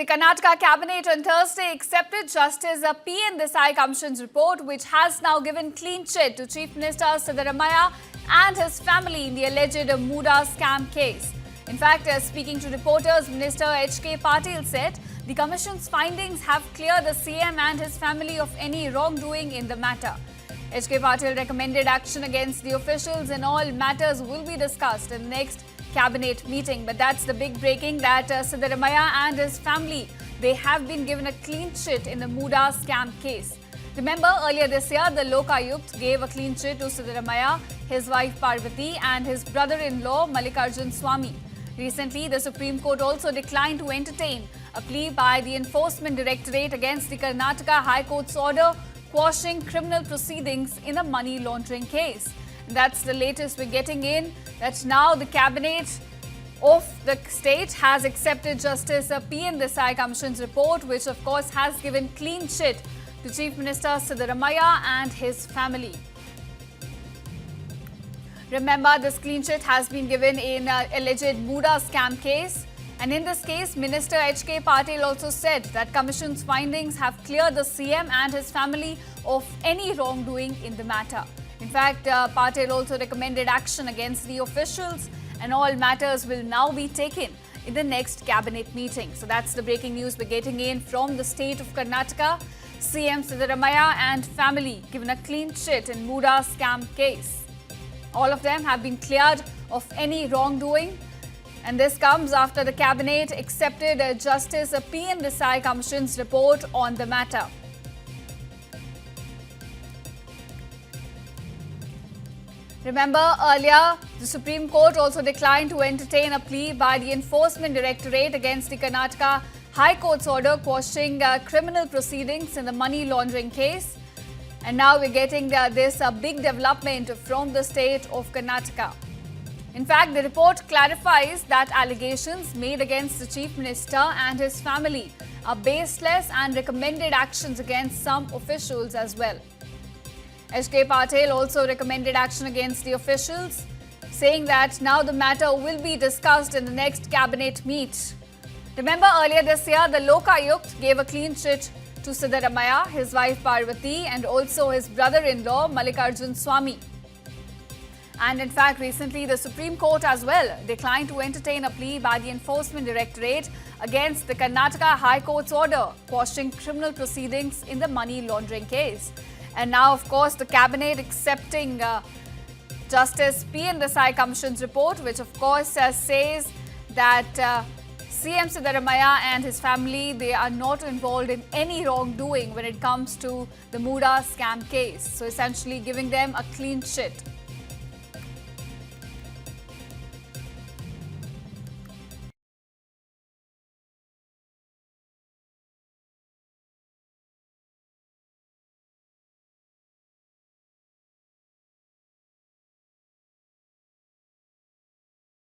the Karnataka cabinet on Thursday accepted Justice P. N. Desai Commission's report, which has now given clean chit to Chief Minister Siddaramaiah and his family in the alleged Muda scam case. In fact, speaking to reporters, Minister H.K. Patil said the Commission's findings have cleared the CM and his family of any wrongdoing in the matter. H.K. Patil recommended action against the officials and all matters will be discussed in the next cabinet meeting. But that's the big breaking that Siddaramaiah and his family, they have been given a clean chit in the Muda scam case. Remember, earlier this year, the Lok Ayukt gave a clean chit to Siddaramaiah, his wife Parvati and his brother-in-law Mallikarjun Swamy. Recently, the Supreme Court also declined to entertain a plea by the Enforcement Directorate against the Karnataka High Court's order quashing criminal proceedings in a money laundering case. And that's the latest we're getting in, that now the cabinet of the state has accepted Justice P. N. Desai Commission's report, which of course has given clean chit to Chief Minister Siddaramaiah and his family. Remember, this clean chit has been given in alleged Muda scam case. And in this case, Minister H.K. Patil also said that Commission's findings have cleared the CM and his family of any wrongdoing in the matter. In fact, Patil also recommended action against the officials and all matters will now be taken in the next cabinet meeting. So that's the breaking news we're getting in from the state of Karnataka. CM Siddaramaiah and family given a clean chit in Muda scam case. All of them have been cleared of any wrongdoing. And this comes after the cabinet accepted Justice P. N. Desai Commission's report on the matter. Remember, earlier, the Supreme Court also declined to entertain a plea by the Enforcement Directorate against the Karnataka High Court's order quashing criminal proceedings in the money laundering case. And now we're getting this big development from the state of Karnataka. In fact, the report clarifies that allegations made against the Chief Minister and his family are baseless and recommended actions against some officials as well. H.K. Patil also recommended action against the officials, saying that now the matter will be discussed in the next cabinet meet. Remember, earlier this year, the Lok Ayukt gave a clean chit to Siddaramaiah, his wife Parvati and also his brother-in-law Mallikarjun Swamy. And in fact, recently the Supreme Court as well declined to entertain a plea by the Enforcement Directorate against the Karnataka High Court's order quashing criminal proceedings in the money laundering case. And now, of course, the cabinet accepting Justice P. N. Desai Commission's report, which of course says that CM Siddaramaiah and his family, they are not involved in any wrongdoing when it comes to the Muda scam case. So essentially giving them a clean chit.